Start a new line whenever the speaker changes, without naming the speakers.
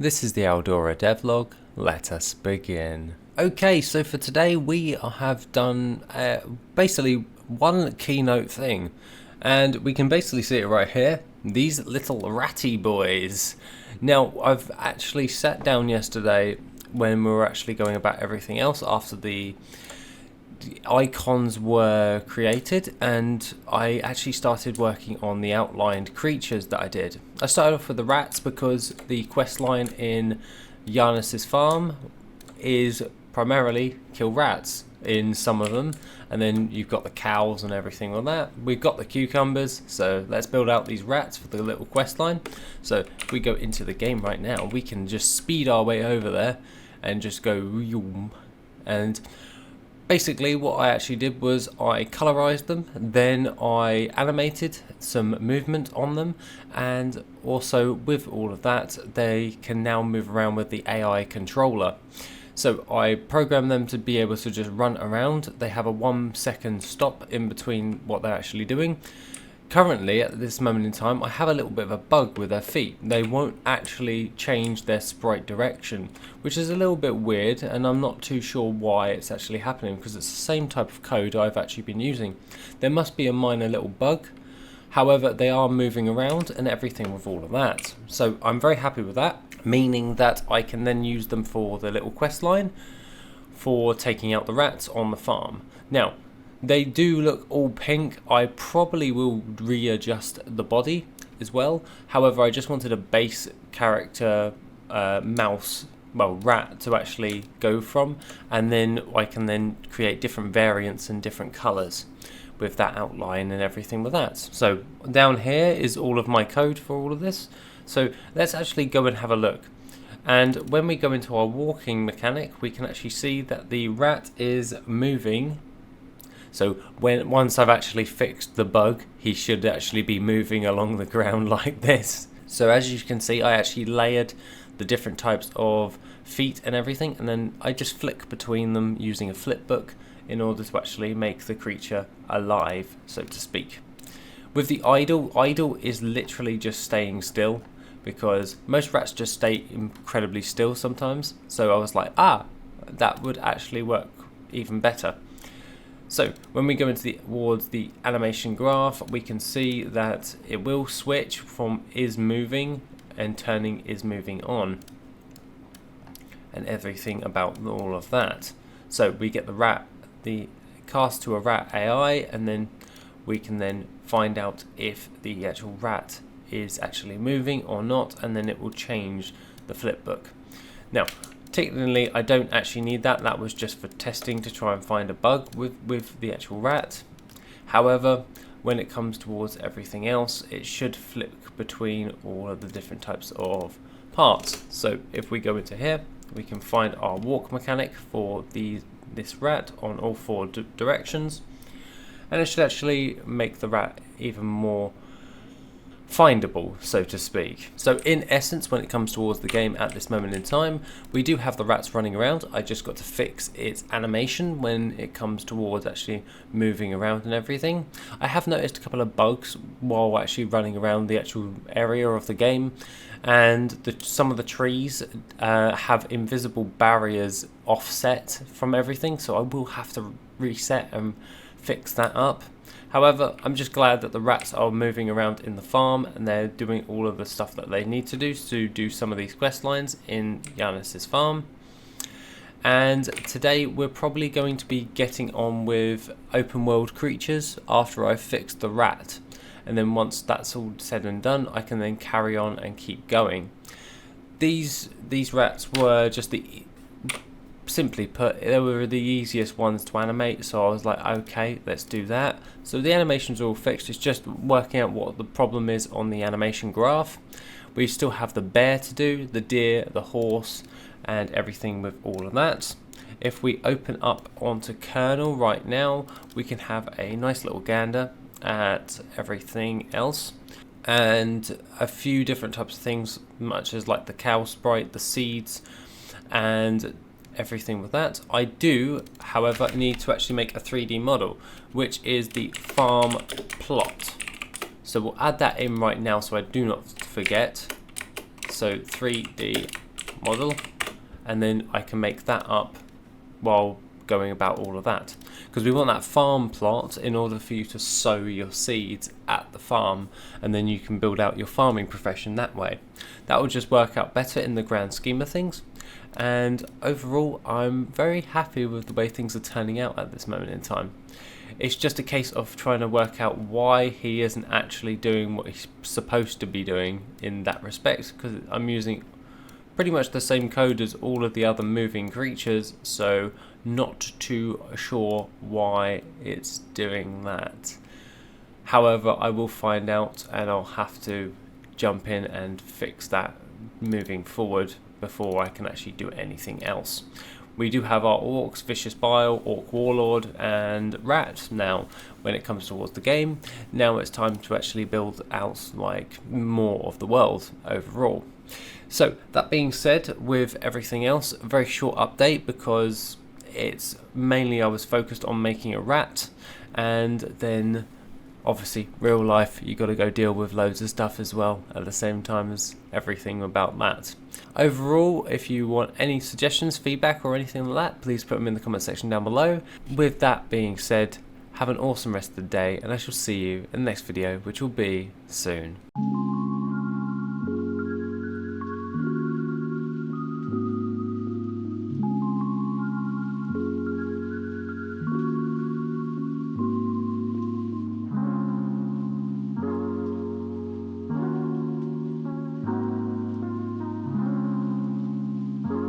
This is the Aldora Devlog. Let us begin. Okay, so for today we have done basically one keynote thing, and we can basically see it right here. These little ratty boys. Now, I've actually sat down yesterday when we were actually going about everything else after the icons were created, and I actually started working on the outlined creatures that I did. I started off with the rats because the quest line in Giannis's farm is primarily kill rats in some of them, and then you've got the cows and everything like that. We've got the cucumbers, so let's build out these rats for the little quest line. So if we go into the game right now, we can just speed our way over there and just go and basically what I actually did was I colorized them, then I animated some movement on them, and also with all of that they can now move around with the AI controller. So I programmed them to be able to just run around. They have a 1 second stop in between what they're actually doing. Currently, at this moment in time, I have a little bit of a bug with their feet. They won't actually change their sprite direction, which is a little bit weird, and I'm not too sure why it's actually happening, because it's the same type of code I've actually been using. There must be a minor little bug. However, they are moving around and everything with all of that. So I'm very happy with that, meaning that I can then use them for the little quest line for taking out the rats on the farm. Now, they do look all pink. I probably will readjust the body as well. However, I just wanted a base character rat to actually go from, and then I can then create different variants and different colours with that outline and everything with that. So down here is all of my code for all of this. So let's actually go and have a look. And when we go into our walking mechanic, we can actually see that the rat is moving. So once I've actually fixed the bug, he should actually be moving along the ground like this. So as you can see, I actually layered the different types of feet and everything, and then I just flick between them using a flip book in order to actually make the creature alive, so to speak. With the idle is literally just staying still, because most rats just stay incredibly still sometimes. So I was like, that would actually work even better. So when we go towards the animation graph, we can see that it will switch from is moving and turning is moving on, and everything about all of that. So we get the cast to a rat AI, and then we can then find out if the actual rat is actually moving or not, and then it will change the flip book. Now, technically, I don't actually need that. That was just for testing to try and find a bug with the actual rat. However, when it comes towards everything else, it should flip between all of the different types of parts. So if we go into here, we can find our walk mechanic for this rat on all 4 directions, and it should actually make the rat even more findable, so to speak. So in essence, when it comes towards the game at this moment in time, we do have the rats running around. I just got to fix its animation when it comes towards actually moving around and everything. I have noticed a couple of bugs while actually running around the actual area of the game, and some of the trees have invisible barriers offset from everything, so I will have to reset and fix that up. However, I'm just glad that the rats are moving around in the farm, and they're doing all of the stuff that they need to do some of these quest lines in Giannis's farm. And today we're probably going to be getting on with open world creatures after I've fixed the rat. And then once that's all said and done, I can then carry on and keep going. These rats were just simply put, they were the easiest ones to animate, so I was like, okay, let's do that. So the animations are all fixed. It's just working out what the problem is on the animation graph. We still have the bear to do, the deer, the horse, and everything with all of that. If we open up onto kernel right now, we can have a nice little gander at everything else, and a few different types of things, much as like the cow sprite, the seeds, and everything with that. I do, however, need to actually make a 3D model, which is the farm plot. So we'll add that in right now so I do not forget. So 3D model, and then I can make that up while going about all of that, because we want that farm plot in order for you to sow your seeds at the farm, and then you can build out your farming profession that way. That will just work out better in the grand scheme of things, and overall I'm very happy with the way things are turning out at this moment in time. It's just a case of trying to work out why he isn't actually doing what he's supposed to be doing in that respect, because I'm using pretty much the same code as all of the other moving creatures, so not too sure why it's doing that. However, I will find out, and I'll have to jump in and fix that moving forward before I can actually do anything else. We do have our orcs, vicious bile, orc warlord, and rat now when it comes towards the game. Now it's time to actually build out like more of the world overall. So that being said, with everything else, a very short update, because it's mainly I was focused on making a rat, and then obviously real life you got to go deal with loads of stuff as well at the same time as everything about that. Overall, if you want any suggestions, feedback or anything like that, please put them in the comment section down below. With that being said, have an awesome rest of the day, and I shall see you in the next video, which will be soon.